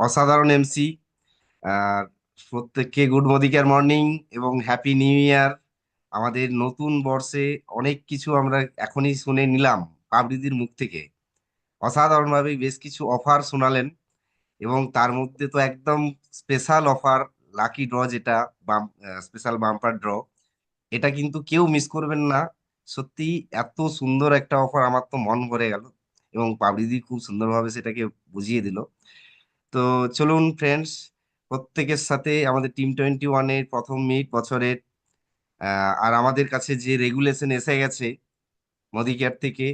অসাধারণ এমসি। আর প্রত্যেককে good morning morning এবং হ্যাপি নিউ ইয়ার। আমাদের নতুন বর্ষে অনেক কিছু আমরা এখনই শুনে নিলাম পাবলিদির মুখ থেকে। অসাধারণভাবে বেশ কিছু অফার শোনালেন, এবং তার মধ্যে তো একদম স্পেশাল অফার, লাকি ড্র, যেটা স্পেশাল বাম্পার ড্র, এটা কিন্তু কেউ মিস করবেন না। সত্যি এত সুন্দর একটা অফার, আমার তো মন ভরে গেল, এবং পাবলিদি খুব সুন্দরভাবে সেটাকে বুঝিয়ে দিল। তো চলুন ফ্রেন্ডস, প্রত্যেকের সাথে আমাদের টিম 21-এর প্রথম মিট বছরের। আর আমাদের কাছে যে রেগুলেশন এসে গেছে মোদি কেয়ার থেকে,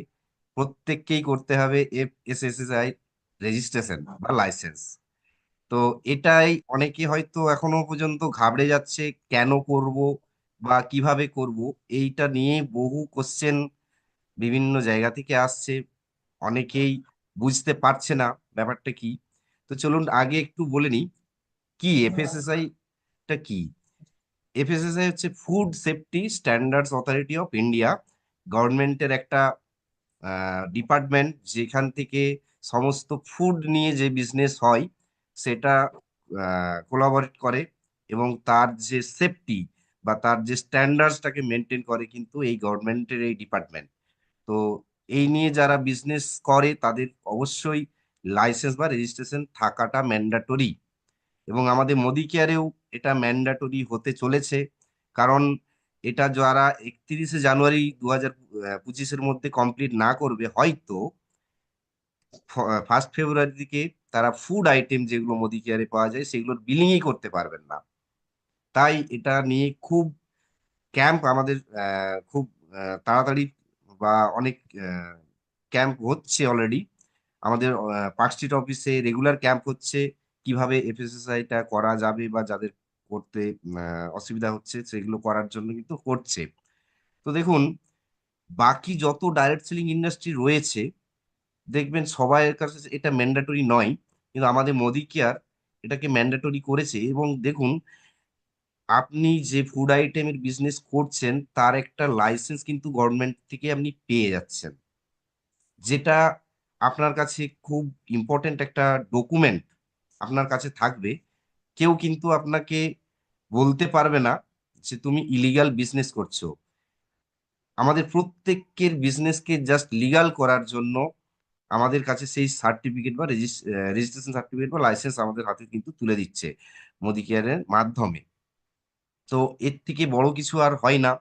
প্রত্যেককেই করতে হবে FSSAI রেজিস্ট্রেশন বা লাইসেন্স। তো এটাই অনেকে হয়তো এখনো পর্যন্ত ঘাবড়ে যাচ্ছে, কেন করব বা কিভাবে করব। এইটা নিয়ে বহু কোশ্চেন বিভিন্ন জায়গা থেকে আসছে, অনেকেই বুঝতে পারছে না ব্যাপারটা কি। তো চলুন আগে একটু বলে নিই কি এফএসএসআই টা কি। এফএসএসআই হচ্ছে food safety standards authority of India, গভর্নমেন্টের একটা ডিপার্টমেন্ট, যেখান থেকে সমস্ত ফুড নিয়ে যে বিজনেস হয় সেটা কোলাবরেট করে, এবং তার যে সেফটি বা তার যে স্ট্যান্ডার্ডসটাকে মেনটেন করে কিন্তু এই গভর্নমেন্টের এই ডিপার্টমেন্ট। তো এই নিয়ে যারা বিজনেস করে তাদের অবশ্যই লাইসেন্স বা রেজিস্ট্রেশন থাকাটা ম্যান্ডাটরি, এবং আমাদের মোদি কেয়ারেও এটা ম্যান্ডাটরি হতে চলেছে। কারণ এটা যারা 31শে জানুয়ারি 2025-এর মধ্যে কমপ্লিট না করবে, হয়তো 1 ফেব্রুয়ারি দিকে তারা ফুড আইটেম যেগুলো মোদি কেয়ারে পাওয়া যায় সেগুলোর বিলিংই করতে পারবেন না। তাই এটা নিয়ে খুব ক্যাম্প আমাদের খুব তাড়াতাড়ি বা অনেক ক্যাম্প হচ্ছে অলরেডি। আমাদের পার্ক স্ট্রিট অফিসে রেগুলার ক্যাম্প হচ্ছে, কিভাবে এফএসএসআই টা করা যাবে বা যাদের করতে অসুবিধা হচ্ছে সেগুলো করার জন্য কিন্তু করছে। তো দেখুন, বাকি যত ডাইরেক্ট সেলিং ইন্ডাস্ট্রি রয়েছে দেখবেন সবার কাছে এটা ম্যান্ডেটরি নয়, কিন্তু আমাদের মোদি কেয়ার এটাকে ম্যান্ডেটরি করেছে। এবং দেখুন, আপনি যে ফুড আইটেমের বিজনেস করছেন তার একটা লাইসেন্স কিন্তু গভর্নমেন্ট থেকে আপনি পেয়ে যাচ্ছেন, যেটা আপনার কাছে খুব ইম্পর্টেন্ট একটা ডকুমেন্ট আপনার কাছে থাকবে। কেউ কিন্তু আপনাকে বলতে পারবে না যে তুমি ইলিগাল বিজনেস করছো। আমাদের প্রত্যেকের বিজনেসকে জাস্ট লিগাল করার জন্য আমাদের কাছে সেই সার্টিফিকেট বা রেজিস্ট্রেশন সার্টিফিকেট বা লাইসেন্স আমাদের হাতে কিন্তু তুলে দিচ্ছে মোদি কেয়ারের মাধ্যমে। তো এর থেকে বড় কিছু আর হয় না।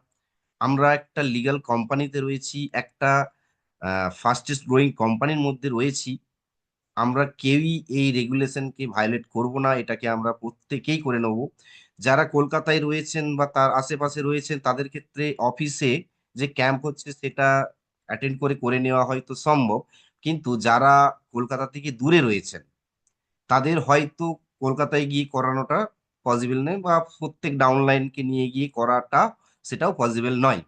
আমরা একটা লিগ্যাল কোম্পানিতে রয়েছি, একটা ফাস্টেস্ট গ্রোয়িং কোম্পানির মধ্যে রয়েছি। আমরা কেউই এই রেগুলেশনকে ভায়োলেট করব না, এটাকে আমরা প্রত্যেকেই করে নেব। যারা কলকাতায় রয়েছেন বা তার আশেপাশে রয়েছেন তাদের ক্ষেত্রে অফিসে যে ক্যাম্প হচ্ছে সেটা অ্যাটেন্ড করে করে নেওয়া হয়তো সম্ভব, কিন্তু যারা কলকাতা থেকে দূরে রয়েছেন তাদের হয়তো কলকাতায় গিয়ে করানোটা পসিবল নয়, বা প্রত্যেক ডাউনলাইনকে নিয়ে গিয়ে করাটা সেটাও পসিবল নয়।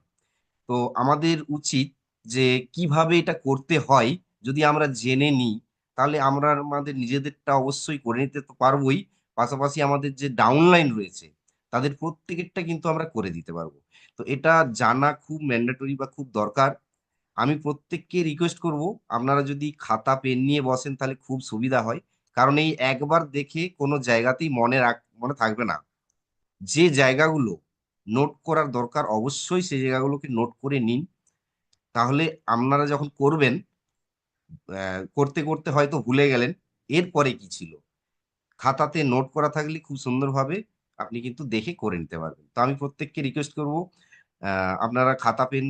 তো আমাদের উচিত যে কিভাবে এটা করতে হয় যদি আমরা জেনে নিই, তাহলে আমরা আমাদের নিজেদেরটা অবশ্যই করে নিতে তো পারবোই, পাশাপাশি আমাদের যে ডাউনলাইন রয়েছে তাদের প্রত্যেকেরটা কিন্তু আমরা করে দিতে পারবো। তো এটা জানা খুব ম্যান্ডেটরি বা খুব দরকার। আমি প্রত্যেককে রিকোয়েস্ট করব, আপনারা যদি খাতা পেন নিয়ে বসেন তাহলে খুব সুবিধা হয়। কারণ এই একবার দেখে কোনো জায়গাতেই মনে থাকবে না। যে জায়গাগুলো নোট করার দরকার অবশ্যই সেই জায়গাগুলোকে নোট করে নিন। তাহলে আপনারা যখন করবেন, করতে করতে হয়তো ভুলে গেলেন এরপরে কি ছিল। খাতাতে নোট করা থাকলে খুব সুন্দরভাবে আপনি কিন্তু দেখে করে নিতে পারবেন। তো আমি প্রত্যেককে রিকোয়েস্ট করব, আপনারা খাতা পেন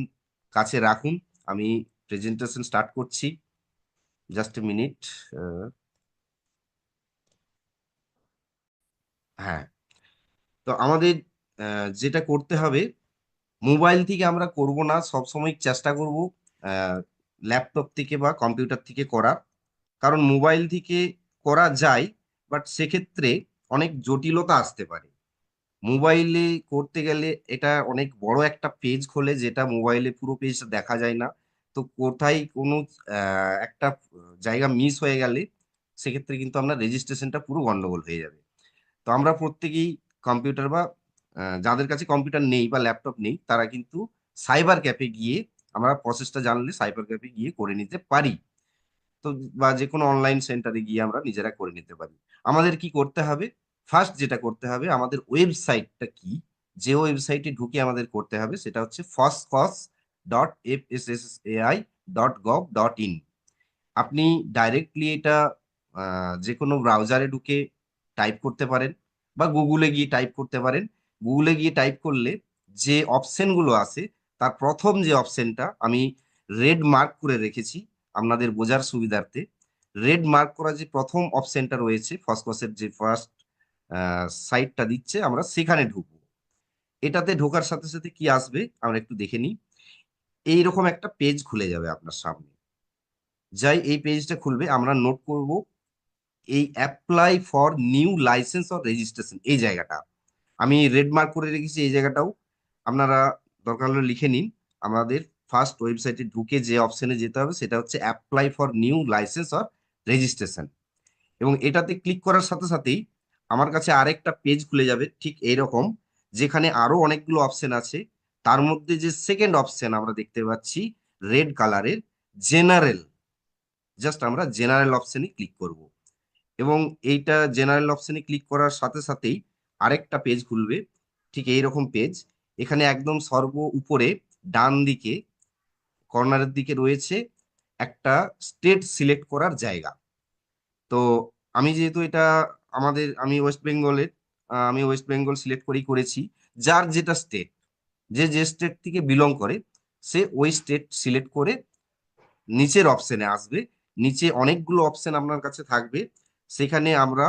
কাছে রাখুন। আমি প্রেজেন্টেশন স্টার্ট করছি, জাস্ট এ মিনিট। হ্যাঁ, তো আমাদের যেটা করতে হবে, মোবাইল থেকে আমরা করব না, সব সময় চেষ্টা করব ল্যাপটপ থেকে বা কম্পিউটার থেকে করার। কারণ মোবাইল থেকে করা যায়, বাট সেক্ষেত্রে অনেক জটিলতা আসতে পারে। মোবাইলে করতে গেলে এটা অনেক বড় একটা পেজ খোলে, যেটা মোবাইলে পুরো পেজটা দেখা যায় না। তো কোথায় কোনো একটা জায়গা মিস হয়ে গেলে সেক্ষেত্রে কিন্তু আমরা রেজিস্ট্রেশনটা পুরো গন্ডগোল হয়ে যাবে। তো আমরা প্রত্যেকেই কম্পিউটার বা যাদের কাছে কম্পিউটার নেই বা ল্যাপটপ নেই তারা কিন্তু সাইবার ক্যাফে গিয়ে, আমরা প্রসেসটা জানলে সাইবার ক্যাফে গিয়ে করে নিতে পারি। তো বা যে কোনো অনলাইন সেন্টারে গিয়ে আমরা নিজেরা করে নিতে পারি। আমাদের কি করতে হবে? ফার্স্ট যেটা করতে হবে, আমাদের ওয়েবসাইটটা কি, যে ওয়েবসাইটে ঢুকে আমাদের করতে হবে সেটা হচ্ছে foscos.fssai.gov.in। আপনি ডাইরেক্টলি এটা যে কোনো ব্রাউজারে ঢুকে টাইপ করতে পারেন, বা গুগলে গিয়ে টাইপ করতে পারেন। গুগলে গিয়ে টাইপ করলে যে অপশনগুলো আছে, তার প্রথম যে অপশনটা আমি রেড মার্ক করে রেখেছি আপনাদের বোঝার সুবিধার্থে, রেড মার্ক করা যে প্রথম অপশনটা রয়েছে, ফসকসের যে ফার্স্ট সাইটটা দিচ্ছে, আমরা সেখানে ঢুকবো। এটাতে ঢোকার সাথে সাথে কি আসবে আমরা একটু দেখে নিই। এইরকম একটা পেজ খুলে যাবে আপনার সামনে। যাই এই পেজটা খুলবে, আমরা নোট করব এই apply for new licence or registration, এই জায়গাটা আমি রেড মার্ক করে রেখেছি। এই জায়গাটাও আপনারা দরকার হলে লিখে নিন। আমাদের ফার্স্ট ওয়েবসাইটে ঢুকে যে অপশনে যেতে হবে সেটা হচ্ছে apply for new licence or registration. এবং এটাতে ক্লিক করার সাথে সাথেই আমার কাছে আরেকটা পেজ খুলে যাবে ঠিক এইরকম, যেখানে আরো অনেকগুলো অপশন আছে। তার মধ্যে যে সেকেন্ড অপশন আমরা দেখতে পাচ্ছি রেড কালারের, জেনারেল, জাস্ট আমরা জেনারেল অপশনে ক্লিক করব। এবং এইটা জেনারেল অপশনে ক্লিক করার সাথে সাথেই আরেকটা পেজ খুলবে, ঠিক এই রকম পেজ। এখানে একদম সর্ব উপরে ডান দিকে কর্নারের দিকে রয়েছে একটা স্টেট সিলেক্ট করার জায়গা। তো আমি যেহেতু এটা আমি ওয়েস্ট বেঙ্গলের, আমি ওয়েস্ট বেঙ্গল সিলেক্ট করেই করেছি। যার যেটা স্টেট, যে যে স্টেট থেকে বিলং করে, সে ওই স্টেট সিলেক্ট করে নিচের অপশনে আসবে। নিচে অনেকগুলো অপশন আপনার কাছে থাকবে। সেখানে আমরা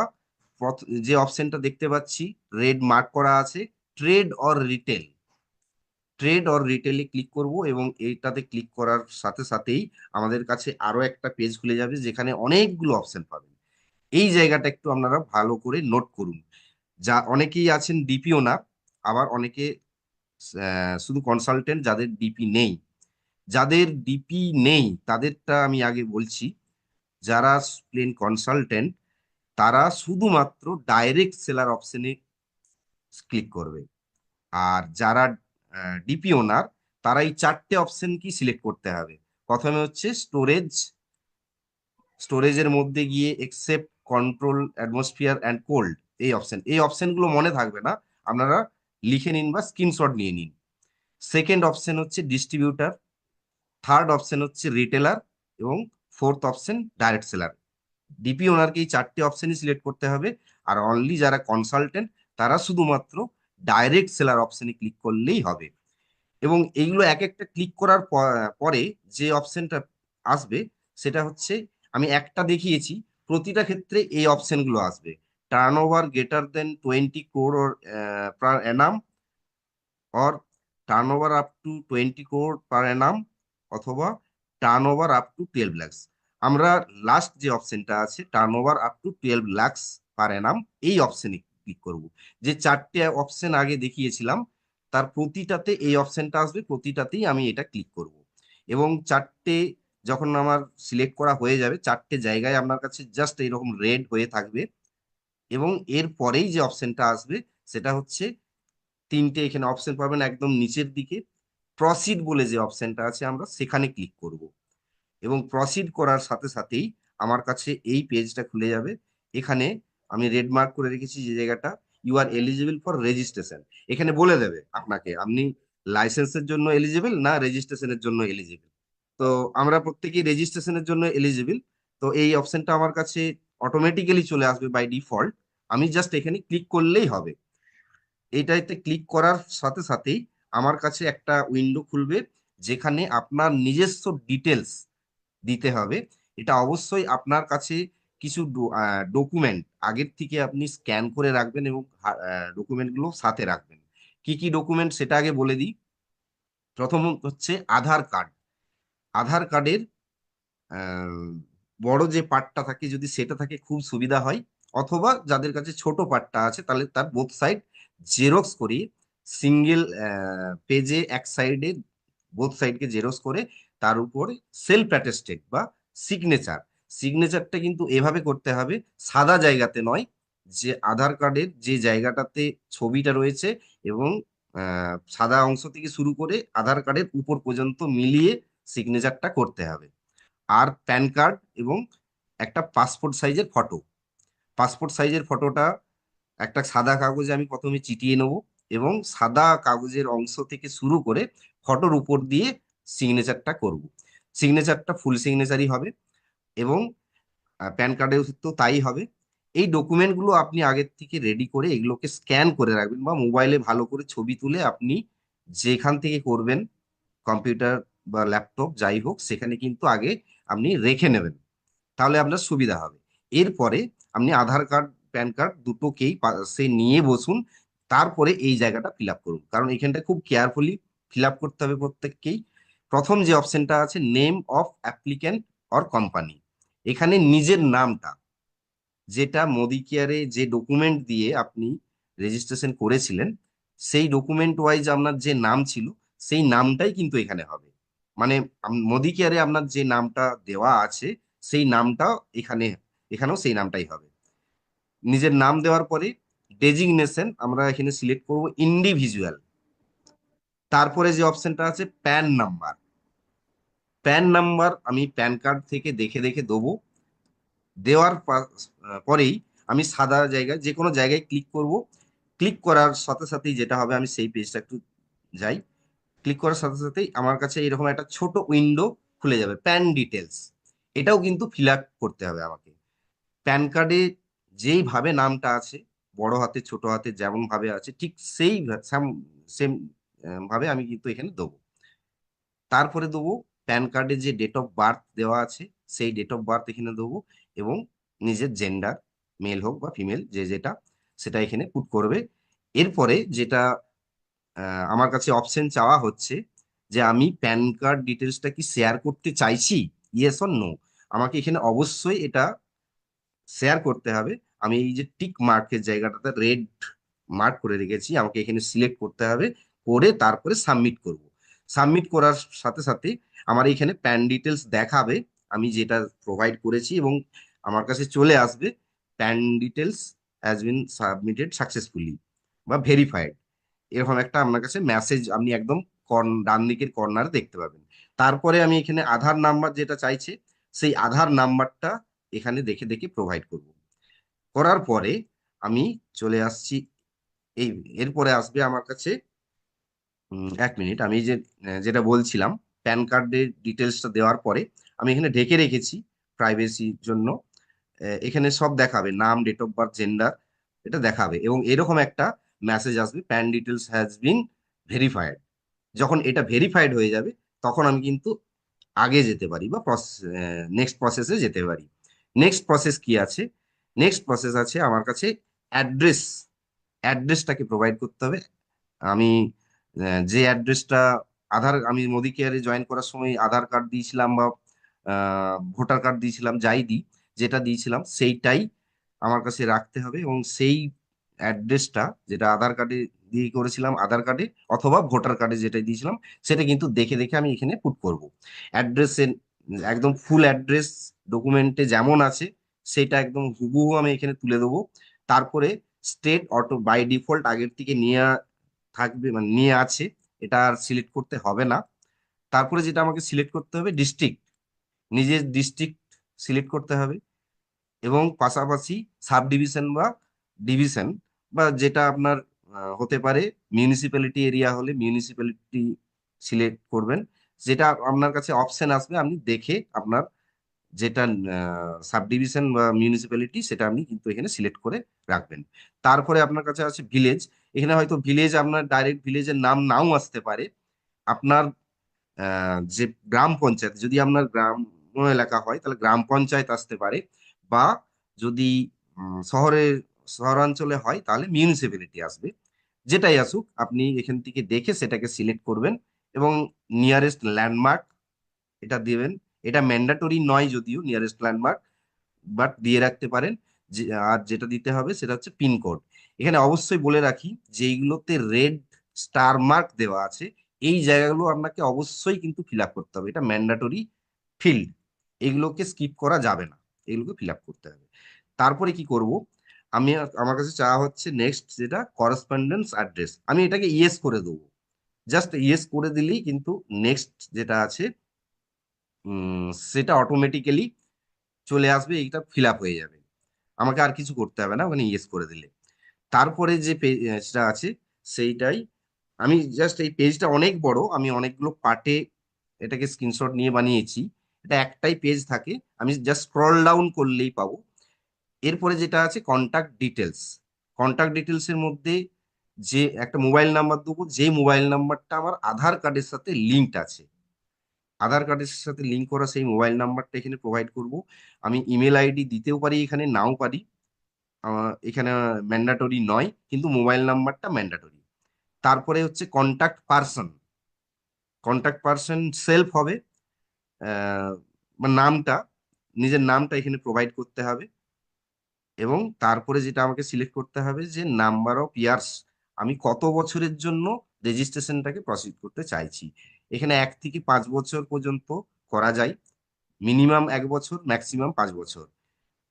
যে অপশনটা দেখতে পাচ্ছি রেড মার্ক করা আছে, trade or retail, trade or রিটেলে ক্লিক করব। এবং এইটাতে ক্লিক করার সাথে সাথেই আমাদের কাছে আরো একটা পেজ খুলে যাবে যেখানে অনেকগুলো অপশন পাবেন। এই জায়গাটা একটু আপনারা ভালো করে নোট করুন। যা অনেকেই আছেন ডিপি ওনার, আবার অনেকে শুধু কনসালটেন্ট যাদের ডিপি নেই। যাদের ডিপি নেই তাদেরটা আমি আগে বলছি। যারা প্লেন কনসালটেন্ট, তারা শুধুমাত্র ডাইরেক্ট সেলার অপশনে ক্লিক করবে। আর যারা ডিপি ওনার, তারা এই চারটে অপশন কি সিলেক্ট করতে হবে। প্রথমে হচ্ছে স্টোরেজ, স্টোরেজের মধ্যে গিয়ে accept control atmosphere and cold, এই অপশনগুলো মনে থাকবে না, আপনারা লিখে নিন বা স্ক্রিনশট নিয়ে নিন। সেকেন্ড অপশন হচ্ছে ডিস্ট্রিবিউটার, থার্ড অপশন হচ্ছে রিটেলার, এবং fourth option direct seller. DP ওনারকে এই চারটে অপশনই সিলেক্ট করতে হবে। আর অনলি যারা কনসালটেন্ট, তারা শুধুমাত্র ডাইরেক্ট সেলার অপশনে ক্লিক করলেই হবে। এবং এইগুলো এক একটা ক্লিক করার পরে যে অপশনটা আসবে সেটা হচ্ছে, আমি একটা দেখিয়েছি, প্রতিটা ক্ষেত্রে এই অপশনগুলো আসবে। Turn over greater than 20 crore per Anam, or turn over up to 20 crore পার অ্যানাম, অথবা turn over up to 12 lakhs। আমরা লাস্ট যে অপশনটা আছে turn over up to 12 lakhs পার অ্যানাম, এই অপশনে ক্লিক করব। যে চারটে অপশন আগে দেখিয়েছিলাম তার প্রতিটাতে এই অপশনটা আসবে, প্রতিটাতেই আমি এটা ক্লিক করব। এবং চারটে যখন আমার সিলেক্ট করা হয়ে যাবে, চারটে জায়গায় আপনার কাছে জাস্ট এইরকম রেড হয়ে থাকবে। এবং এর পরেই যে অপশনটা আসবে সেটা হচ্ছে, তিনটে এখানে অপশন পাবেন একদম নিচের দিকে, প্রসিড বলে যে অপশনটা আছে আমরা সেখানে ক্লিক করব। এবং প্রসিড করার সাথে সাথেই আমার কাছে এই পেজটা খুলে যাবে। এখানে আমি রেড মার্ক করে রেখেছি যে জায়গাটা, you are eligible for registration. এখানে বলে দেবে আপনাকে আপনি লাইসেন্সের জন্য এলিজিবল না রেজিস্ট্রেশনের জন্য এলিজিবল। তো আমরা প্রত্যেকেই রেজিস্ট্রেশনের জন্য এলিজিবল। তো এই অপশনটা আমার কাছে অটোমেটিক্যালি চলে আসবে বাই ডিফল্ট। আমি জাস্ট এখানে ক্লিক করলেই হবে। এইটাতে ক্লিক করার সাথে সাথেই আমার কাছে একটা উইন্ডো খুলবে, যেখানে আপনার নিজস্ব ডিটেলস দিতে হবে। এটা অবশ্যই আপনার কাছে কিছু ডকুমেন্ট আগের থেকে আপনি স্ক্যান করে রাখবেন, এবং ডকুমেন্টগুলো সাথে রাখবেন। কি কি ডকুমেন্ট সেটা আগে বলে দিই। প্রথম হচ্ছে আধার কার্ড। আধার কার্ডের আহ, বড় যে পার্টটা থাকে যদি সেটা থাকে খুব সুবিধা হয়। অথবা যাদের কাছে ছোট পার্টটা আছে তাহলে তার বোথ সাইড জেরক্স করিয়ে, সিঙ্গেল পেজে এক সাইডে বোথ সাইডকে জেরক্স করে তার উপরে সেলফ অ্যাটেস্টেড বা সিগনেচার, সিগনেচারটা কিন্তু এভাবে করতে হবে, সাদা জায়গাতে নয়। যে আধার কার্ডের যে জায়গাটাতে ছবিটা রয়েছে এবং সাদা অংশ থেকে শুরু করে আধার কার্ডের উপর পর্যন্ত মিলিয়ে সিগনেচারটা করতে হবে। আর প্যান কার্ড এবং একটা পাসপোর্ট সাইজের ফটো। পাসপোর্ট সাইজের ফটোটা একটা সাদা কাগজে আমি প্রথমে চিটিয়ে নেব, এবং সাদা কাগজের অংশ থেকে শুরু করে ফটোর উপর দিয়ে সিগনেচারটা করব। সিগনেচারটা ফুল সিগনেচারই হবে, এবং প্যান কার্ডেও তো তাই হবে। এই ডকুমেন্টগুলো আপনি আগের থেকে রেডি করে এগুলোকে স্ক্যান করে রাখবেন, বা মোবাইলে ভালো করে ছবি তুলে আপনি যেখান থেকে করবেন, কম্পিউটার বা ল্যাপটপ যাই হোক, সেখানে কিন্তু আগে আপনি রেখে নেবেন, তাহলে আপনার সুবিধা হবে। এরপরে আপনি আধার কার্ড প্যান কার্ড দুটোকেই সে নিয়ে বসুন, তারপরে এই জায়গাটা ফিল আপ করুন, কারণ এখানটা খুব কেয়ারফুলি ফিল আপ করতে হবে প্রত্যেককেই। প্রথম যে অপশনটা আছে, name of applicant or company, এখানে নিজের নামটা, যেটা মোদি কেয়ারে যে ডকুমেন্ট দিয়ে আপনি রেজিস্ট্রেশন করেছিলেন, সেই ডকুমেন্ট ওয়াইজ আপনার যে নাম ছিল, সেই নামটাই কিন্তু এখানে হবে। মানে মোদি কেয়ারে আপনার যে নামটা দেওয়া আছে, সেই নামটা এখানে, এখানেও সেই নামটাই হবে। নিজের নাম দেওয়ার পরে ডেজিগনেশন আমরা এখানে সিলেক্ট করব ইন্ডিভিজুয়াল। তারপরে যে অপশনটা আছে প্যান নাম্বার, প্যান নাম্বার আমি প্যান কার্ড থেকে দেখে দেখে দেবো। দেওয়ার পরেই আমি সাদা জায়গায় যে কোনো জায়গায় ক্লিক করব। ক্লিক করার সাথে সাথেই যেটা হবে, আমি সেই পেজটা একটু যাই। ক্লিক করার সাথে সাথেই আমার কাছে এরকম একটা ছোট উইন্ডো খুলে যাবে, প্যান ডিটেলস। এটাও কিন্তু ফিল আপ করতে হবে আমাকে। প্যান কার্ডে যেইভাবে নামটা আছে, বড় হাতে ছোট হাতে যেমন ভাবে আছে, ঠিক সেই সেম ভাবে আমি কিন্তু এখানে দেবো। তারপরে দেবো প্যান কার্ডে যে ডেট অফ বার্থ দেওয়া আছে, সেই ডেট অফ বার্থ এখানে দেবো, এবং নিজের জেন্ডার, মেল হোক বা ফিমেল, যে যেটা, সেটা এখানে পুট করবে। এরপরে যেটা আমার কাছে অপশন চাওয়া হচ্ছে, যে আমি প্যান কার্ড ডিটেলসটা কি শেয়ার করতে চাইছি, ইয়েস অর নো। আমাকে এখানে অবশ্যই এটা শেয়ার করতে হবে। আমি এই যে টিক মার্কের জায়গাটাতে রেড মার্ক করে রেখেছি, আমাকে এখানে সিলেক্ট করতে হবে, করে তারপরে সাবমিট করব। সাবমিট করার সাথে সাথে আমার এখানে প্যান ডিটেলস দেখাবে, আমি যেটা প্রোভাইড করেছি, এবং আমার কাছে চলে আসবে pan details has been submitted successfully বা ভেরিফাইড, এরকম একটা আপনার কাছে মেসেজ আপনি একদম ডান দিকের কর্নারে দেখতে পাবেন। তারপরে আমি এখানে আধার নাম্বার যেটা চাইছে, সেই আধার নাম্বারটা এখানে দেখে দেখে প্রোভাইড করব। করার পরে আমি চলে আসছি এই, এরপরে আসবে আমার কাছে, এক মিনিট, আমি যে যেটা বলছিলাম, প্যান কার্ডের ডিটেলসটা দেওয়ার পরে আমি এখানে ঢেকে রেখেছি প্রাইভেসির জন্য। এখানে সব দেখাবে, নাম, ডেট অফ বার্থ, জেন্ডার, এটা দেখাবে, এবং এরকম একটা মেসেজ আসবে, pan details has been verified. যখন এটা ভেরিফাইড হয়ে যাবে, তখন আমি কিন্তু আগে যেতে পারি, বা নেক্সট প্রসেসে যেতে পারি। নেক্সট প্রসেস কি আছে? নেক্সট প্রসেস আছে আমার কাছে অ্যাড্রেস। অ্যাড্রেসটাকে প্রোভাইড করতে হবে। আমি যে অ্যাড্রেসটা আমি মোদি কেয়ারে জয়েন করার সময় আধার কার্ড দিয়েছিলাম, বা ভোটার কার্ড দিয়েছিলাম, যাই দিই, যেটা দিয়েছিলাম সেইটাই আমার কাছে রাখতে হবে, এবং সেই অ্যাড্রেসটা যেটা আধার কার্ডে দিয়ে করেছিলাম, আধার কার্ডে অথবা ভোটার কার্ডে যেটা দিয়েছিলাম, সেটা কিন্তু দেখে দেখে আমি এখানে পুট করব। অ্যাড্রেসের একদম ফুল অ্যাড্রেস ডকুমেন্টে যেমন আছে, সেটা একদম হুবহু আমি এখানে তুলে দেবো। তারপরে স্টেট অটো বাই ডিফল্ট আগের থেকে নিয়ে থাকবে, মানে নিয়ে আছে, এটা আর সিলেক্ট করতে হবে না। তারপরে যেটা আমাকে সিলেক্ট করতে হবে, ডিস্ট্রিক্ট, নিজের ডিস্ট্রিক্ট সিলেক্ট করতে হবে, এবং পাশাপাশি সাব ডিভিশন বা ডিভিশন, বা যেটা আপনার হতে পারে মিউনিসিপ্যালিটি এরিয়া হলে মিউনিসিপ্যালিটি সিলেক্ট করবেন। যেটা আপনার কাছে অপশন আসবে, আপনি দেখে আপনার যেটা সাব ডিভিশন বা মিউনিসিপ্যালিটি, সেটা আপনি কিন্তু এখানে সিলেক্ট করে রাখবেন। তারপরে আপনার কাছে আছে ভিলেজ। এখানে হয়তো ভিলেজ, আপনার ডাইরেক্ট ভিলেজের নাম নাও আসতে পারে। আপনার যে গ্রাম পঞ্চায়েত, যদি আপনার গ্রাম এলাকা হয়, তাহলে গ্রাম পঞ্চায়েত আসতে পারে, বা যদি শহরের শহরাঞ্চলে হয়, তাহলে মিউনিসিপ্যালিটি আসবে। যেটাই আসুক, আপনি এখান থেকে দেখে সেটাকে সিলেক্ট করবেন, এবং নিয়ারেস্ট ল্যান্ডমার্ক এটা দিবেন। এটা ম্যান্ডাটরি নয় যদিও নিয়ারেস্ট ল্যান্ডমার্ক, বাট দিয়ে রাখতে পারেন। আর যেটা দিতে হবে সেটা হচ্ছে পিনকোড। এখানে অবশ্যই বলে রাখি, যেইগুলোতে রেড স্টার মার্ক দেওয়া আছে, এই জায়গাগুলো আপনাকে অবশ্যই কিন্তু ফিল আপ করতে হবে, এটা ম্যান্ডাটরি ফিল্ড, এগুলোকে স্কিপ করা যাবে না, এগুলোকে ফিল আপ করতে হবে। তারপরে কি করব, আমি আমার কাছে চাওয়া হচ্ছে নেক্সট যেটা করেসপন্ডেন্স অ্যাড্রেস, আমি এটাকে ইয়েস করে দেবো। জাস্ট ইয়েস করে দিলেই কিন্তু নেক্সট যেটা আছে, সেটা অটোমেটিক্যালি চলে আসবে, এইটা ফিল আপ হয়ে যাবে, আমাকে আর কিছু করতে হবে না ওখানে ইয়েস করে দিলে। তারপরে যে পেজটা আছে সেইটাই, আমি জাস্ট এই পেজটা অনেক বড়, আমি অনেকগুলো পার্টে এটাকে স্ক্রিনশট নিয়ে বানিয়েছি। এটা একটাই পেজ থাকে, আমি জাস্ট স্ক্রল ডাউন করলেই পাবো। এরপরে যেটা আছে কন্টাক্ট ডিটেলস। কন্টাক্ট ডিটেলস এর মধ্যে যে একটা মোবাইল নাম্বার দেবো, যে মোবাইল নাম্বারটা আমার আধার কার্ডের সাথে লিঙ্কড আছে, আধার কার্ডের সাথে লিঙ্ক করা সেই মোবাইল নাম্বারটা এখানে প্রোভাইড করব। আমি ইমেল আইডি দিতেও পারি, এখানে নাও পারি, এখানে ম্যান্ডাটরি নয়, কিন্তু মোবাইল নাম্বারটা ম্যান্ডাটরি। তারপরে হচ্ছে contact person. Contact person self হবে, বা নামটা, নিজের নামটা এখানে প্রোভাইড করতে হবে। এবং তারপরে যেটা আমাকে সিলেক্ট করতে হবে যে নাম্বার অফ ইয়ার্স, আমি কত বছরের জন্য রেজিস্ট্রেশনটাকে প্রসিড করতে চাইছি। এখানে 1 থেকে 5 বছর পর্যন্ত করা যায়, মিনিমাম 1 বছর, ম্যাক্সিমাম 5 বছর।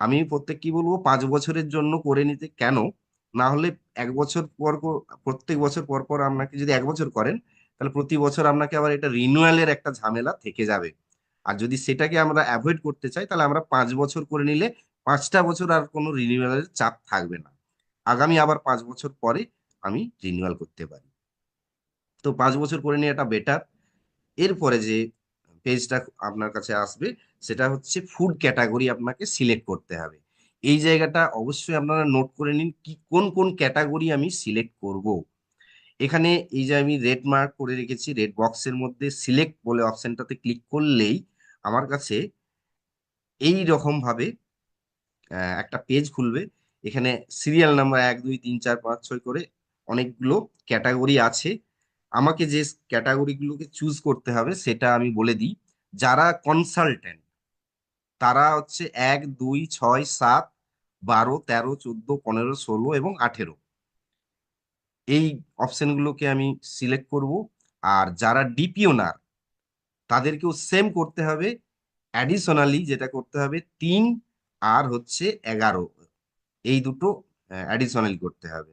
আমি প্রত্যেক কি বলবো 5 বছরের জন্য করে নিতে, কেন না হলে 1 বছর পর প্রত্যেক বছর পর পর আপনাকে যদি 1 বছর করেন, তাহলে প্রতি বছর আপনাকে আবার এটা রিনিউয়ালের একটা ঝামেলা থেকে যাবে। আর যদি সেটাকে আমরা অ্যাভয়েড করতে চাই, তাহলে আমরা 5 বছর করে নিলে 5টা বছর আর কোনো রিনিউয়ালের চাপ থাকবে না, আগামী আবার 5 বছর পরে আমি রিনিউয়াল করতে পারি। তো 5 বছর করে নিয়ে এটা বেটার। এরপরে যে পেজটা আপনার কাছে আসবে, সেটা হচ্ছে ফুড ক্যাটাগরি আপনাকে সিলেক্ট করতে হবে। এই জায়গাটা অবশ্যই আপনারা নোট করে নিন, কি কোন কোন ক্যাটাগরি আমি সিলেক্ট করব। এখানে এই যে আমি রেড মার্ক করে রেখেছি, রেড বক্সের মধ্যে সিলেক্ট বলে অপশনটাতে ক্লিক করলেই আমার কাছে এই রকম ভাবে একটা পেজ খুলবে। এখানে সিরিয়াল নাম্বার 1 2 3 4 5 6 করে অনেকগুলো ক্যাটাগরি আছে। আমাকে যে ক্যাটাগরিগুলোকে চুজ করতে হবে সেটা আমি বলে দিই। যারা কনসালটেন্ট তারা হচ্ছে 1 2 6 7 12 13 14 15 16 এবং 18, এই অপশনগুলোকে আমি সিলেক্ট করব। আর যারা ডিপি ওনার তাদেরকেও সেম করতে হবে, অ্যাডিশনালি যেটা করতে হবে 3 আর হচ্ছে 11, এই দুটো অ্যাডিশনালি করতে হবে।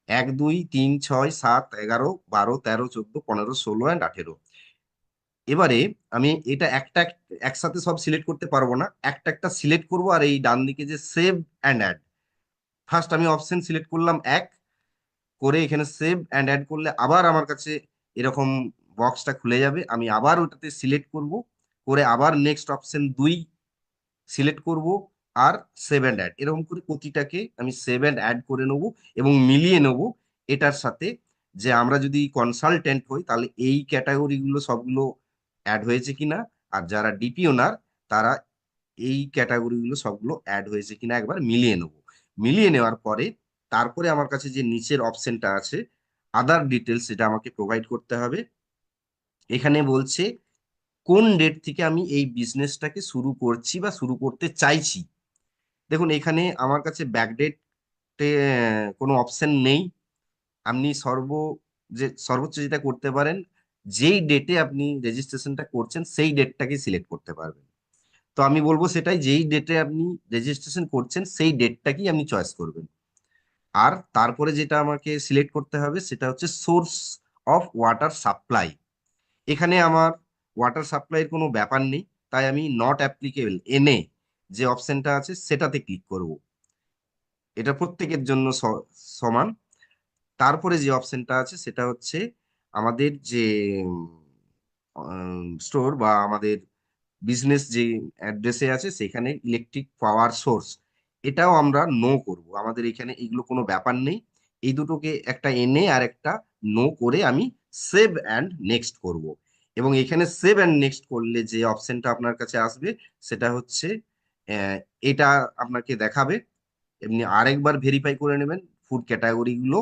1 2 3 6 7 11 12 13 14 15 16 অ্যান্ড 18। এবারে আমি এটা একসাথে সব সিলেক্ট করতে পারবো না, একটা একটা সিলেক্ট করব। আর এই ডান দিকে যে সেভ অ্যান্ড অ্যাড, ফার্স্ট আমি অপশন সিলেক্ট করলাম করে, এখানে সেভ অ্যান্ড অ্যাড করলে আবার আমার কাছে এরকম বক্সটা খুলে যাবে। আমি আবার ওটাতে সিলেক্ট করব, করে আবার নেক্সট অপশন 2 সিলেক্ট করব, আর সেভ অ্যান্ড অ্যাড, এরকম করে প্রতিটাকে আমি সেভ অ্যান্ড অ্যাড করে নেব এবং মিলিয়ে নেব এটার সাথে। যে আমরা যদি কনসালটেন্ট হই তাহলে এই ক্যাটাগরিগুলো সবগুলো অ্যাড হয়েছে কিনা, আর যারা ডিপি ওনার তারা এই ক্যাটাগরিগুলো সবগুলো অ্যাড হয়েছে কিনা একবার মিলিয়ে নেব। মিলিয়ে নেওয়ার পরে তারপরে আমার কাছে যে নিচের অপশনটা আছে আদার ডিটেলস, সেটা আমাকে প্রোভাইড করতে হবে। এখানে বলছে কোন ডেট থেকে আমি এই বিজনেসটাকে শুরু করছি বা শুরু করতে চাইছি। দেখুন এখানে আমার কাছে ব্যাকডেটে কোনো অপশন নেই। আপনি সর্বোচ্চ যেটা করতে পারেন, যেই ডেটে আপনি রেজিস্ট্রেশনটা করছেন সেই ডেটটাকে সিলেক্ট করতে পারবেন। তো আমি বলবো সেটাই, যেই ডেটে আপনি রেজিস্ট্রেশন করছেন সেই ডেটটাকেই আপনি চয়েস করবেন। আর তারপরে যেটা আমাকে সিলেক্ট করতে হবে সেটা হচ্ছে সোর্স অফ ওয়াটার সাপ্লাই। এখানে আমার ওয়াটার সাপ্লাইয়ের কোনো ব্যাপার নেই, তাই আমি নট অ্যাপ্লিকেবল যে অপশনটা আছে সেটাতে ক্লিক করব। এটা প্রত্যেকের জন্য সমান। তারপরে যে অপশনটা আছে সেটা হচ্ছে আমাদের যে স্টোর বা আমাদের বিজনেস যে অ্যাড্রেসে আছে সেখানে ইলেকট্রিক পাওয়ার সোর্স, এটাও আমরা নো করব। আমাদের এখানে এগুলো কোনো ব্যাপার নেই। এই দুটোকে একটা আর একটা নো করে আমি সেভ অ্যান্ড নেক্সট করব। এবং এখানে সেভ অ্যান্ড নেক্সট করলে যে অপশনটা আপনার কাছে আসবে সেটা হচ্ছে আহ, এটা আপনাকে দেখাবে। এমনি আরেকবার ভেরিফাই করে নেবেন ফুড ক্যাটাগরিগুলো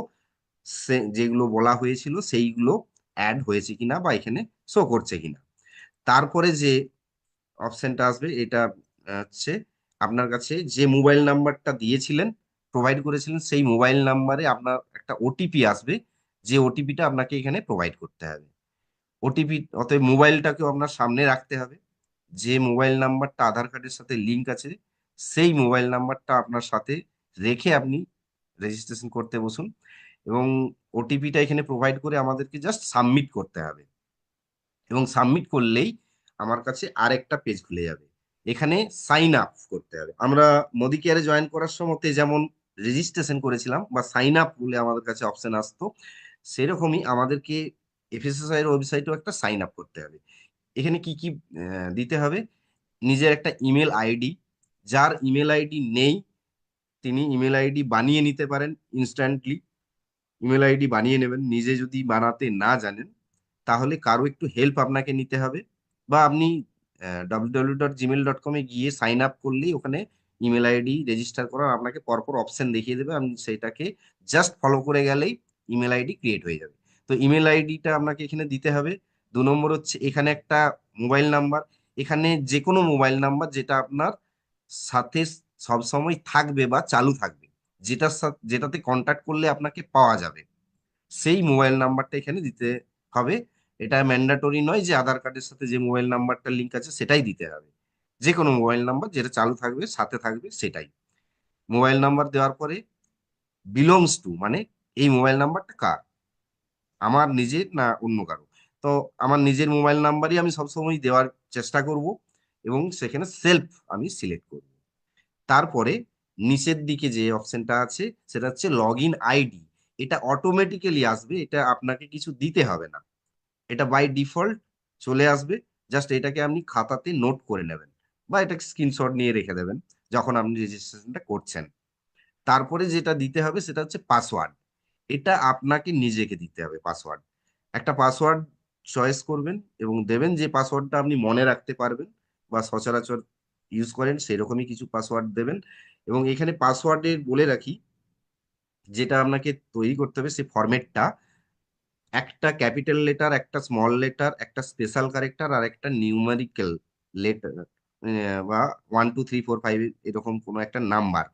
যেগুলো বলা হয়েছিল সেইগুলো অ্যাড হয়েছে কিনা বা এখানে শো করছে কিনা। তারপরে যে অপশনটা আসবে এটা হচ্ছে আপনার কাছে যে মোবাইল নাম্বারটা দিয়েছিলেন, প্রোভাইড করেছিলেন, সেই মোবাইল নাম্বারে আপনার একটা ওটিপি আসবে, যে ওটিপিটা আপনাকে এখানে প্রোভাইড করতে হবে। ওটিপি, অতএব মোবাইলটাকেও আপনার সামনে রাখতে হবে। যে মোবাইল নাম্বারটা আধার কার্ডের সাথে লিংক আছে সেই মোবাইল নাম্বারটা আপনার সাথে রেখে আপনি রেজিস্ট্রেশন করতে বসুন। এবং ওটিপিটা এখানে প্রোভাইড করে আমাদেরকে জাস্ট সাবমিট করতে হবে। এবং সাবমিট করলেই আমার কাছে আরেকটা পেজ খুলে যাবে। এখানে সাইন আপ করতে হবে। আমরা মোদি কেয়ারে জয়েন করার সময় যেমন রেজিস্ট্রেশন করেছিলাম বা সাইন আপ বলে আমাদের কাছে অপশন আসতো, সেরকমই আমাদেরকে এফএসএসআই এর ওয়েবসাইটেও একটা সাইন আপ করতে হবে। এখানে কি কি দিতে হবে? নিজের একটা ইমেল আইডি, যার ইমেল আইডি নেই তিনি ইমেল আইডি বানিয়ে নিতে পারেন ইনস্ট্যান্টলি। ইমেল আইডি বানিয়ে নেবেন। নিজে যদি বানাতে না জানেন তাহলে কারো একটু হেল্প আপনাকে নিতে হবে, বা আপনি www.gmail.com এ গিয়ে সাইন আপ করলেই ওখানে ইমেল আইডি রেজিস্টার করার আপনাকে পরপর অপশন দেখিয়ে দেবে, আপনি সেটাকে জাস্ট ফলো করে গেলেই ইমেল আইডি ক্রিয়েট হয়ে যাবে। তো ইমেল আইডিটা আপনাকে এখানে দিতে হবে। 2 নম্বর হচ্ছে এখানে একটা মোবাইল নাম্বার। এখানে যে কোনো মোবাইল নাম্বার যেটা আপনার সাথে সব সময় থাকবে বা চালু থাকবে, যেটাতে কন্ট্যাক্ট করলে আপনাকে পাওয়া যাবে, সেই মোবাইল নাম্বারটা এখানে দিতে হবে। এটা ম্যান্ডাটরি নয় যে আধার কার্ডের সাথে যে মোবাইল নাম্বারটা লিঙ্ক আছে সেটাই দিতে হবে। যে কোনো মোবাইল নাম্বার যেটা চালু থাকবে সাথে থাকবে সেটাই। মোবাইল নাম্বার দেওয়ার পরে বিলংস টু, মানে এই মোবাইল নাম্বারটা কার, আমার নিজের না অন্য কারো। তো আমার নিজের মোবাইল নাম্বারই আমি সবসময় দেওয়ার চেষ্টা করব, এবং সেখানে সেলফ আমি সিলেক্ট করব। তারপরে নিচের দিকে যে অপশনটা আছে সেটা হচ্ছে লগ ইন আইডি। এটা অটোমেটিক্যালি আসবে, এটা আপনাকে কিছু দিতে হবে না, এটা বাই ডিফল্ট চলে আসবে। জাস্ট এটাকে আপনি খাতাতে নোট করে নেবেন বা এটা স্ক্রিনশট নিয়ে রেখে দেবেন যখন আপনি রেজিস্ট্রেশনটা করছেন। তারপরে যেটা দিতে হবে সেটা হচ্ছে পাসওয়ার্ড। এটা আপনাকে নিজেকে দিতে হবে পাসওয়ার্ড। একটা পাসওয়ার্ড চয়েস করবেন এবং দেবেন যে পাসওয়ার্ডটা আপনি মনে রাখতে পারবেন বা সচরাচর ইউজ করেন সেরকমই কিছু পাসওয়ার্ড দেবেন। এবং এখানে পাসওয়ার্ডে বলে রাখি, যেটা আপনাকে তৈরি করতে হবে সেই ফরম্যাটটা, একটা ক্যাপিটাল লেটার, একটা স্মল লেটার, একটা স্পেশাল ক্যারেক্টার, আর একটা নিউমেরিক্যাল লেটার, বা 1 2 3 4 5 এরকম কোনো একটা নাম্বার।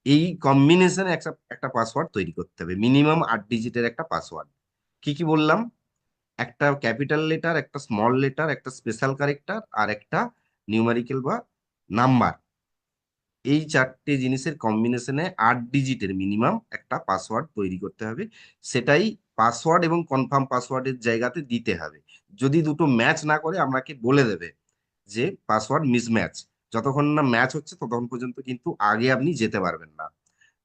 এই কম্বিনেশনে একটা একটা পাসওয়ার্ড তৈরি করতে হবে, মিনিমাম 8 ডিজিটের একটা পাসওয়ার্ড। কি কি বললাম? একটা ক্যাপিটাল লেটার, একটা স্মল লেটার, একটা স্পেশাল ক্যারেক্টার, আর একটা নিউমেরিক্যাল বা নাম্বার। এই 4টে জিনিসের কম্বিনেশনে 8 ডিজিটের মিনিমাম একটা পাসওয়ার্ড তৈরি করতে হবে। সেটাই পাসওয়ার্ড এবং কনফার্ম পাসওয়ার্ডের জায়গাতে দিতে হবে। যদি দুটো ম্যাচ না করে আপনাকে বলে দেবে যে পাসওয়ার্ড মিসম্যাচ। যতক্ষণ না ম্যাচ হচ্ছে ততক্ষণ পর্যন্ত কিন্তু আগে আপনি যেতে পারবেন না।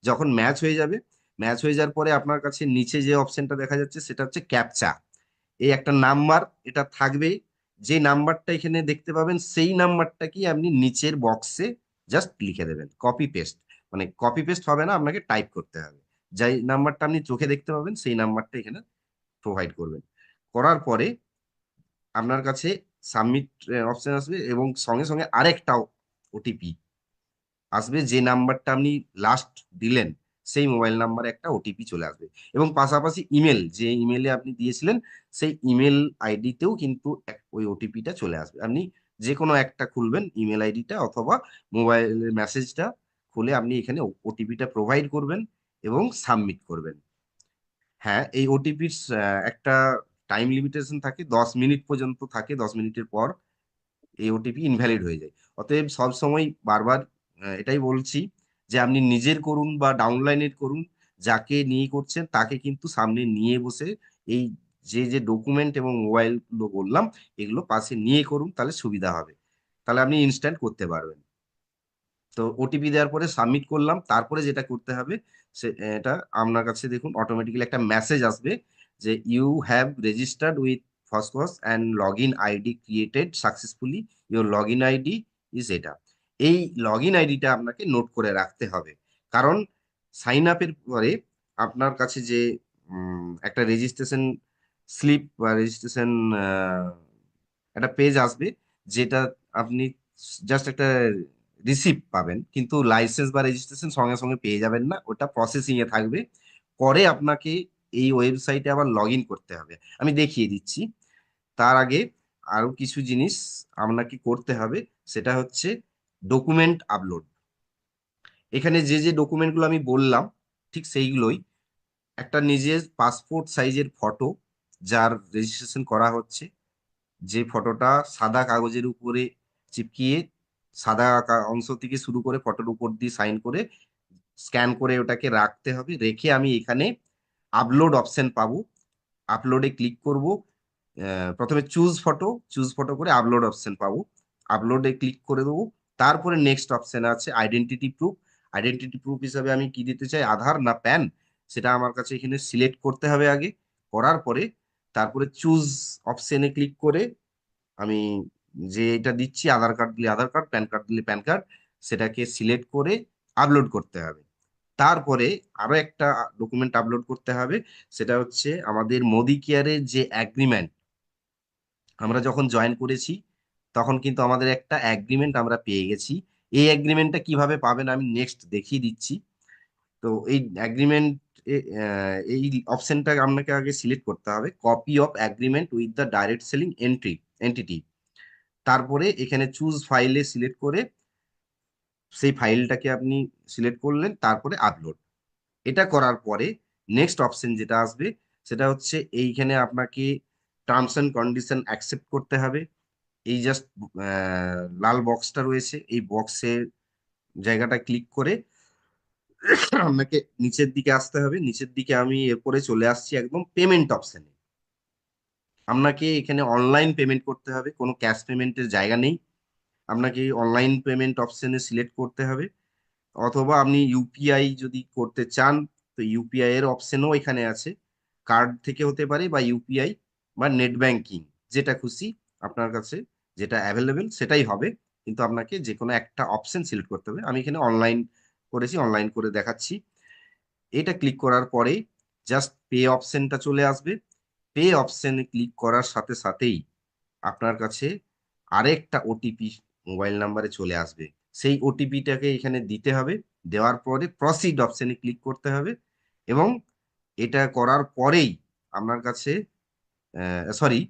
যখন ম্যাচ হয়ে যাবে, ম্যাচ হয়ে যাওয়ার পরে আপনার কাছে নিচে যে অপশনটা দেখা যাচ্ছে সেটা হচ্ছে ক্যাপচা। এই একটা নাম্বার এটা থাকবে, যে নাম্বারটা এখানে দেখতে পাবেন সেই নাম্বারটা কি আপনি নিচের বক্সে জাস্ট লিখে দেবেন, কপি পেস্ট। মানে কপি পেস্ট হবে না, আপনাকে টাইপ করতে হবে। যেই নাম্বারটা আপনি চোখে দেখতে পাবেন সেই নাম্বারটা এখানে প্রোভাইড করবেন। করার পরে আপনার কাছে সাবমিট অপশন আসবে এবং সঙ্গে সঙ্গে আরেকটা ওটিপি আসবে। যে নাম্বারটা আপনি লাস্ট দিলেন সেই মোবাইল নাম্বারে একটা ওটিপি চলে আসবে, এবং পাশাপাশি ইমেল, যে ইমেলে আপনি দিয়েছিলেন সেই ইমেল আইডিতেও কিন্তু ওই ওটিপিটা চলে আসবে। আপনি যে কোনো একটা খুলবেন ইমেল আইডিটা অথবা মোবাইলের মেসেজটা খুলে আপনি এখানে ওটিপিটা প্রোভাইড করবেন এবং সাবমিট করবেন। হ্যাঁ, এই ওটিপির একটা টাইম লিমিটেশন থাকে, 10 মিনিট পর্যন্ত থাকে, 10 মিনিটের পর এই ওটিপি ইনভ্যালিড হয়ে যায়। অতএব সব সময় বারবার এটাই বলছি যে আপনি নিজের করুন বা ডাউনলাইনের করুন, যাকে নিয়ে করছেন তাকে কিন্তু সামনে নিয়ে বসে এই যে যে ডকুমেন্ট এবং মোবাইল গুলো বললাম এগুলো পাশে নিয়ে করুন, তাহলে সুবিধা হবে, তাহলে আপনি ইনস্ট্যান্ট করতে পারবেন। তো ওটিপি দেওয়ার পরে সাবমিট করলাম, তারপরে যেটা করতে হবে সে এটা আপনার কাছে দেখুন অটোমেটিক্যালি একটা মেসেজ আসবে যে you have registered with FoSCoS and log in ID created successfully, your log in ID is এটা। এই লগ ইন আইডিটা আপনাকে নোট করে রাখতে হবে, কারণ সাইন আপের পরে আপনার কাছে যে একটা রেজিস্ট্রেশন স্লিপ বা রেজিস্ট্রেশন একটা পেজ আসবে, যেটা আপনি জাস্ট একটা রিসিপ্ট পাবেন, কিন্তু লাইসেন্স বা রেজিস্ট্রেশন সঙ্গে সঙ্গে পেয়ে যাবেন না, ওটা প্রসেসিং এ থাকবে। পরে আপনাকে এই ওয়েবসাইটে আবার লগ ইন করতে হবে। আমি দেখিয়ে দিচ্ছি। তার আগে আরো কিছু জিনিস আপনাকে করতে হবে, সেটা হচ্ছে ডকুমেন্ট আপলোড। এখানে যে যে ডকুমেন্টগুলো আমি বললাম ঠিক সেইগুলোই, একটা নিজের পাসপোর্ট সাইজের ফটো, যার রেজিস্ট্রেশন করা হচ্ছে, যে ফটোটা সাদা কাগজের উপরে চিপকিয়ে সাদা অংশ থেকে শুরু করে ফটোর উপর দিয়ে সাইন করে স্ক্যান করে ওটাকে রাখতে হবে। রেখে আমি এখানে আপলোড অপশন পাবো, আপলোডে ক্লিক করব। প্রথমে চুজ ফটো করে আপলোড অপশন পাবো, আপলোডে ক্লিক করে দেবো। তারপরে নেক্সট অপশন আছে আইডেন্টিটি প্রুফ। আইডেন্টিটি প্রুফ হিসাবে আমি কি দিতে চাই, আধার না প্যান, সেটা আমার কাছে এখানে সিলেক্ট করতে হবে আগে। করার পরে তারপরে চুজ অপশনে ক্লিক করে আমি যে এটা দিচ্ছি, আধার কার্ড দিলে আধার কার্ড, প্যান কার্ড দিলে প্যান কার্ড, সেটাকে সিলেক্ট করে আপলোড করতে হবে। তারপরে আরো একটা ডকুমেন্ট আপলোড করতে হবে, সেটা হচ্ছে আমাদের মোদি কেয়ারের যে অ্যাগ্রিমেন্ট। আমরা যখন জয়েন করেছি তখন কিন্তু আমাদের একটা অ্যাগ্রিমেন্ট আমরা পেয়ে গেছি। এই অ্যাগ্রিমেন্টটা কিভাবে পাবেন আমি নেক্সট দেখিয়ে দিচ্ছি। তো এই অ্যাগ্রিমেন্ট, এই অপশনটা আপনাকে আগে সিলেক্ট করতে হবে, copy of agreement with the direct selling entity. তারপরে এখানে চুজ ফাইলে সিলেক্ট করে সেই ফাইলটাকে আপনি সিলেক্ট করলেন, তারপরে আপলোড। এটা করার পরে নেক্সট অপশন যেটা আসবে সেটা হচ্ছে এইখানে আপনাকে টার্মস অ্যান্ড কন্ডিশন অ্যাকসেপ্ট করতে হবে। এই জাস্ট লাল বক্সটা রয়েছে, এই বক্সের জায়গাটা ক্লিক করে আপনাকে নিচের দিকে আসতে হবে। নিচের দিকে আমি এরপরে চলে আসছি একদম পেমেন্ট অপশনে। আপনাকে এখানে অনলাইন পেমেন্ট করতে হবে, কোনো ক্যাশ পেমেন্টের জায়গা নেই। আপনাকে অনলাইন পেমেন্ট অপশনে সিলেক্ট করতে হবে, অথবা আপনি ইউপিআই যদি করতে চান তো ইউপিআই এর অপশনও এখানে আছে। কার্ড থেকে হতে পারে বা ইউপিআই বা নেট ব্যাংকিং, যেটা খুশি আপনার কাছে, যেটা অ্যাভেলেবেল সেটাই হবে। কিন্তু আপনাকে যে কোনো একটা অপশন সিলেক্ট করতে হবে। আমি এখানে অনলাইন করেছি, অনলাইন করে দেখাচ্ছি। এটা ক্লিক করার পরে জাস্ট পে অপশনটা চলে আসবে। পে অপশনে ক্লিক করার সাথে সাথেই আপনার কাছে আরেকটা ওটিপি মোবাইল নাম্বারে চলে আসবে। সেই ওটিপিটাকে এখানে দিতে হবে। দেওয়ার পরে প্রসিড অপশনে ক্লিক করতে হবে। এবং এটা করার পরেই আপনার কাছে, সরি,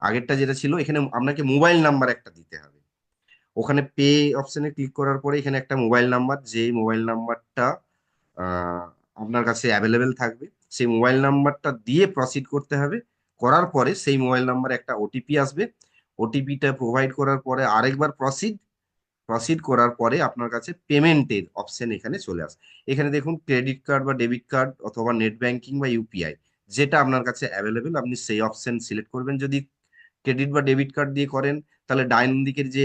আগেরটা যেটা ছিল এখানে আপনাকে মোবাইল নাম্বার একটা দিতে হবে। ওখানে পে অপশনে ক্লিক করার পরে এখানে একটা মোবাইল নাম্বার, যে মোবাইল নাম্বারটা আহ, আপনার কাছে অ্যাভেলেবেল থাকবে, সেই মোবাইল নাম্বারটা দিয়ে প্রসিড করতে হবে। করার পরে সেই মোবাইল নাম্বারে একটা ওটিপি আসবে। ওটিপিটা প্রোভাইড করার পরে আরেকবার প্রসিড। প্রসিড করার পরে আপনার কাছে পেমেন্টের অপশন এখানে চলে আসে। এখানে দেখুন ক্রেডিট কার্ড বা ডেবিট কার্ড অথবা নেট ব্যাংকিং বা ইউপিআই, যেটা আপনার কাছে অ্যাভেলেবেল আপনি সেই অপশন সিলেক্ট করবেন। যদি ক্রেডিট বা ডেবিট কার্ড দিয়ে করেন তাহলে ডাইন দিকের যে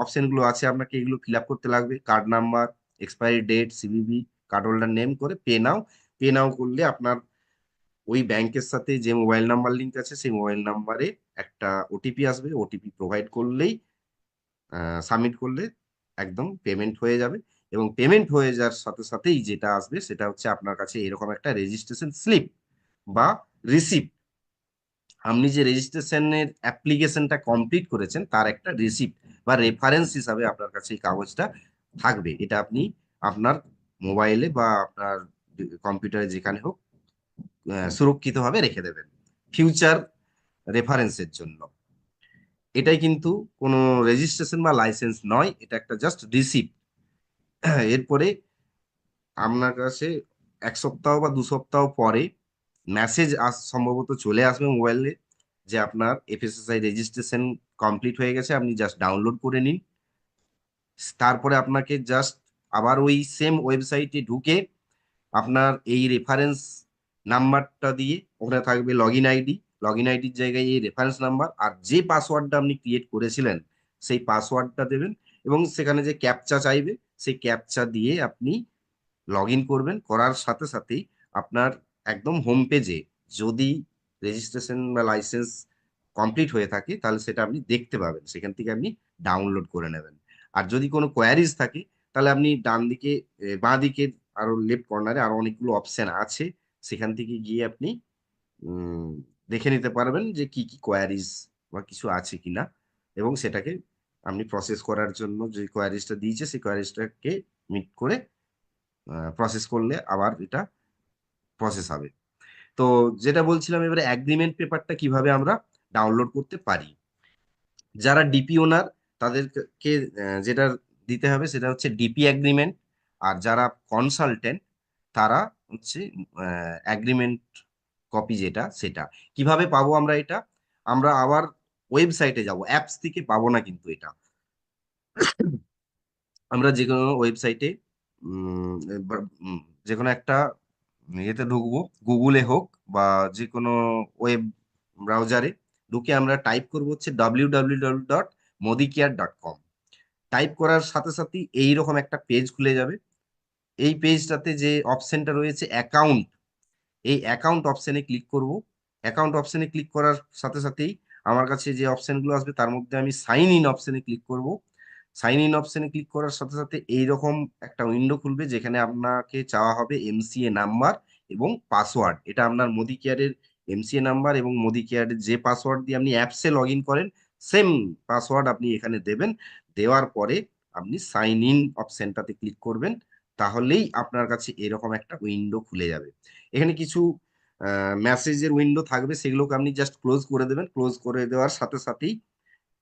অপশনগুলো আছে আপনাকে এগুলো ফিল আপ করতে লাগবে, card number, expiry date, CVV, card holder name করে পে নাও। পে নাও করলে আপনার ওই ব্যাংকের সাথে যে মোবাইল নাম্বার লিঙ্ক আছে সেই মোবাইল নাম্বারে একটা ওটিপি আসবে। ওটিপি প্রোভাইড করলেই, সাবমিট করলে একদম পেমেন্ট হয়ে যাবে। এবং পেমেন্ট হয়ে যাওয়ার সাথে সাথেই যেটা আসবে সেটা হচ্ছে আপনার কাছে এরকম একটা রেজিস্ট্রেশন স্লিপ বা রিসিপ্ট। আপনি যে রেজিস্ট্রেশনের অ্যাপ্লিকেশনটা কমপ্লিট করেছেন তার একটা রিসিপ্ট বা রেফারেন্স হিসাবে আপনার কাছে এই কাগজটা থাকবে। এটা আপনি আপনার মোবাইলে বা আপনার কম্পিউটারে যেখানে হোক সুরক্ষিতভাবে রেখে দেবেন ফিউচার রেফারেন্সের জন্য। এটাই কিন্তু কোনো রেজিস্ট্রেশন বা লাইসেন্স নয়, এটা একটা জাস্ট রিসিপ্ট। এরপরে আপনার কাছে 1 সপ্তাহ বা 2 সপ্তাহ পরে মেসেজ সম্ভবত চলে আসবে মোবাইলে যে আপনার এফএসএসআই রেজিস্ট্রেশন কমপ্লিট হয়ে গেছে, আপনি জাস্ট ডাউনলোড করে নিন। তারপরে আপনাকে জাস্ট আবার ওই সেম ওয়েবসাইটে ঢুকে আপনার এই রেফারেন্স নাম্বারটা দিয়ে, ওখানে থাকবে log in ID, log in আইডির জায়গায় এই রেফারেন্স নাম্বার আর যে পাসওয়ার্ডটা আপনি ক্রিয়েট করেছিলেন সেই পাসওয়ার্ডটা দেবেন। এবং সেখানে যে ক্যাপচা চাইবে সেই ক্যাপচা দিয়ে আপনি লগ ইন করবেন। করার সাথে সাথেই আপনার একদম হোম পেজে যদি রেজিস্ট্রেশন বা লাইসেন্স কমপ্লিট হয়ে থাকে তাহলে সেটা আপনি দেখতে পাবেন, সেখান থেকে আপনি ডাউনলোড করে নেবেন। আর যদি কোনো কোয়ারিজ থাকে তাহলে আপনি ডান দিকে, বাঁ দিকে আরো লেফট কর্নারে আরো অনেকগুলো অপশন আছে, সেখান থেকে গিয়ে আপনি উম, দেখে নিতে পারবেন যে কি কি কোয়ারিজ বা কিছু আছে কিনা। এবং সেটাকে আপনি প্রসেস করার জন্য যে কোয়ারিজটা দিয়েছে সেই কোয়ারিজটাকে মিট করে প্রসেস করলে আবার এটা প্রসেস হবে। তো যেটা বলছিলাম, এবারে অ্যাগ্রিমেন্ট পেপারটা কিভাবে আমরা ডাউনলোড করতে পারি। যারা ডিপি ওনার তাদেরকে যেটা দিতে হবে সেটা হচ্ছে ডিপি অ্যাগ্রিমেন্ট। আর যারা কনসালটেন্ট তারা হচ্ছে অ্যাগ্রিমেন্ট কপি, যেটা সেটা কিভাবে পাবো আমরা এটা, আমরা আবার ওয়েবসাইটে যাব, অ্যাপস থেকে পাবো না কিন্তু এটা। আমরা যে কোনো ওয়েবসাইটে, যে কোনো একটা ইয়েতে ঢুকবো, গুগলে হোক বা যে কোনো ওয়েব ব্রাউজারে ঢুকে আমরা টাইপ করব হচ্ছে www.modicare.com। টাইপ করার সাথে সাথেই এইরকম একটা পেজ খুলে যাবে। এই পেজটাতে যে অপশনটা রয়েছে অ্যাকাউন্ট, এই অ্যাকাউন্ট অপশনে ক্লিক করব। অ্যাকাউন্ট অপশনে ক্লিক করার সাথে সাথেই আমার কাছে যে অপশনগুলো আসবে তার মধ্যে আমি সাইন ইন অপশনে ক্লিক করব। সাইন ইন অপশনে ক্লিক করার সাথে সাথে এইরকম একটা উইন্ডো খুলবে, যেখানে আপনাকে চাওয়া হবে এমসিএ নাম্বার এবং পাসওয়ার্ড। এটা আপনার মোদি কেয়ারের এমসিএ নাম্বার এবং মোদি কেয়ারের যে পাসওয়ার্ড দিয়ে আপনি অ্যাপসে লগ ইন করেন, সেম পাসওয়ার্ড আপনি এখানে দেবেন। দেওয়ার পরে আপনি সাইন ইন অপশনটাতে ক্লিক করবেন। তাহলেই আপনার কাছে এরকম একটা উইন্ডো খুলে যাবে। এখানে কিছু মেসেজের উইন্ডো থাকবে, সেগুলোকে আপনি জাস্ট ক্লোজ করে দেবেন। ক্লোজ করে দেওয়ার সাথে সাথেই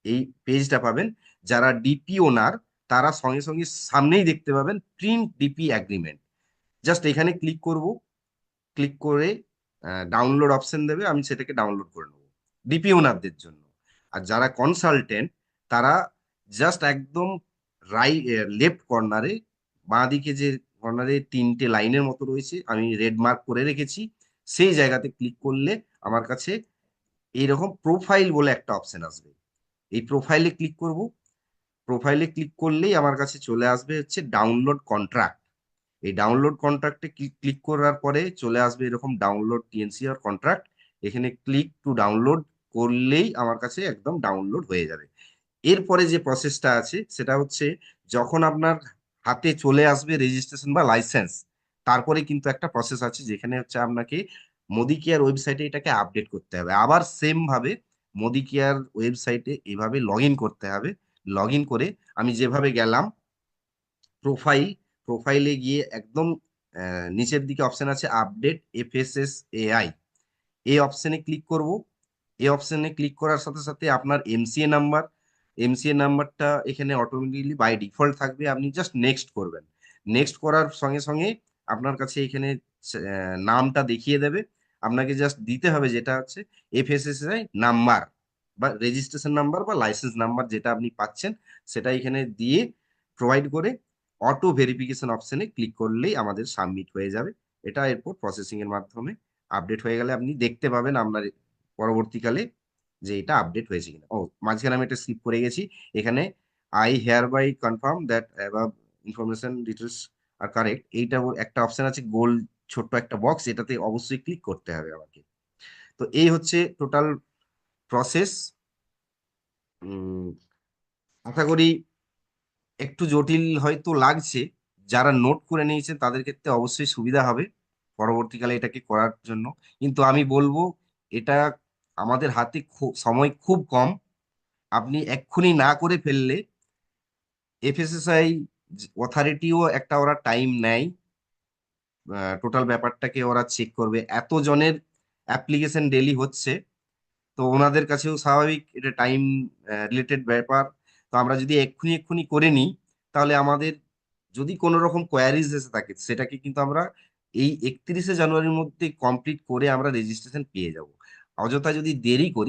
এই পেজটা পাবেন। যারা ডিপি ওনার তারা সঙ্গে সঙ্গে সামনেই দেখতে পাবেন প্রিন্ট ডিপি অ্যাগ্রিমেন্ট। জাস্ট এখানে ক্লিক করব। ক্লিক করে ডাউনলোড অপশন দেবে, আমি সেটাকে ডাউনলোড করে নেবো ডিপি ওনারদের জন্য। আর যারা কনসালটেন্ট তারা জাস্ট একদম লেফট কর্নারে, বাঁ দিকে যে কর্নারে তিনটে লাইনের মতো রয়েছে, আমি রেড মার্ক করে রেখেছি, সেই জায়গাতে ক্লিক করলে আমার কাছে এইরকম প্রোফাইল বলে একটা অপশন আসবে। এই প্রোফাইলে ক্লিক করব। প্রোফাইলে ক্লিক করলেই আমার কাছে চলে আসবে হচ্ছে ডাউনলোড কন্ট্রাক্ট। এই ডাউনলোড কন্ট্রাক্টে ক্লিক করার পরে চলে আসবে এরকম ডাউনলোড টিএনসি আর কন্ট্রাক্ট। এখানে ক্লিক টু ডাউনলোড করলেই আমার কাছে একদম ডাউনলোড হয়ে যাবে। এরপরে যে প্রসেসটা আছে সেটা হচ্ছে, যখন আপনার হাতে চলে আসবে রেজিস্ট্রেশন বা লাইসেন্স, তারপরে কিন্তু একটা প্রসেস আছে যেখানে হচ্ছে আপনাকে মোদি কেয়ার ওয়েবসাইটে এটাকে আপডেট করতে হবে। আবার সেম ভাবে মোদি কেয়ার ওয়েবসাইটে এভাবে লগ ইন করতে হবে। লগ ইন করে আমি যেভাবে গেলাম প্রোফাইল, প্রোফাইলে গিয়ে একদম নিচের দিকে অপশন আছে আপডেট এফএসএস এআই, এই অপশনে ক্লিক করব। এই অপশনে ক্লিক করার সাথে সাথে আপনার এমসিএ নাম্বার, এমসিএ নাম্বারটা এখানে অটোমেটিকলি বাই ডিফল্ট থাকবে, আপনি জাস্ট নেক্সট করবেন। নেক্সট করার সঙ্গে সঙ্গে আপনার কাছে এখানে নামটা দেখিয়ে দেবে। আপনাকে জাস্ট দিতে হবে যেটা হচ্ছে এফএসএসআই নাম্বার বা রেজিস্ট্রেশন নাম্বার বা লাইসেন্স নাম্বার যেটা আপনি পাচ্ছেন, সেটা এখানে দিয়ে প্রোভাইড করে অটো ভেরিফিকেশন অপশনে ক্লিক করলেই আমাদের সাবমিট হয়ে যাবে। এটা এরপর প্রসেসিং এর মাধ্যমে আপডেট হয়ে গেলে আপনি দেখতে পাবেন আপনার পরবর্তীকালে যে এটা আপডেট হয়েছে কিনা। ও, মাঝখানে আমি একটা স্কিপ করে গেছি। এখানে I hereby confirm that above information details are correct, এইটা একটা অপশন আছে গোল, ছোট্ট একটা বক্স, এটাতে অবশ্যই ক্লিক করতে হবে আমাকে। তো এই হচ্ছে টোটাল প্রসেস। আশা করি একটু জটিল হয়তো লাগছে, যারা নোট করে নিয়েছেন তাদের ক্ষেত্রে অবশ্যই সুবিধা হবে পরবর্তীকালে এটাকে করার জন্য। কিন্তু আমি বলবো এটা আমাদের হাতে সময় খুব কম। আপনি এক্ষুনি না করে ফেললে এফএসএসআই অথরিটিও একটা ওরা টাইম নেয়, টোটাল ব্যাপারটাকে ওরা চেক করবে। এত জনের অ্যাপ্লিকেশন ডেলি হচ্ছে, তো ওনাদের কাছেও স্বাভাবিক এটা টাইম রিলেটেড ব্যাপার। তো আমরা যদি এক্ষুনি এক্ষুনি করে নিই, তাহলে আমাদের যদি কোনো রকম কোয়ারিজ এসে থাকে সেটাকে কিন্তু আমরা এই 31শে জানুয়ারির মধ্যে কমপ্লিট করে আমরা রেজিস্ট্রেশন পেয়ে যাব। অযথা যদি দেরি করি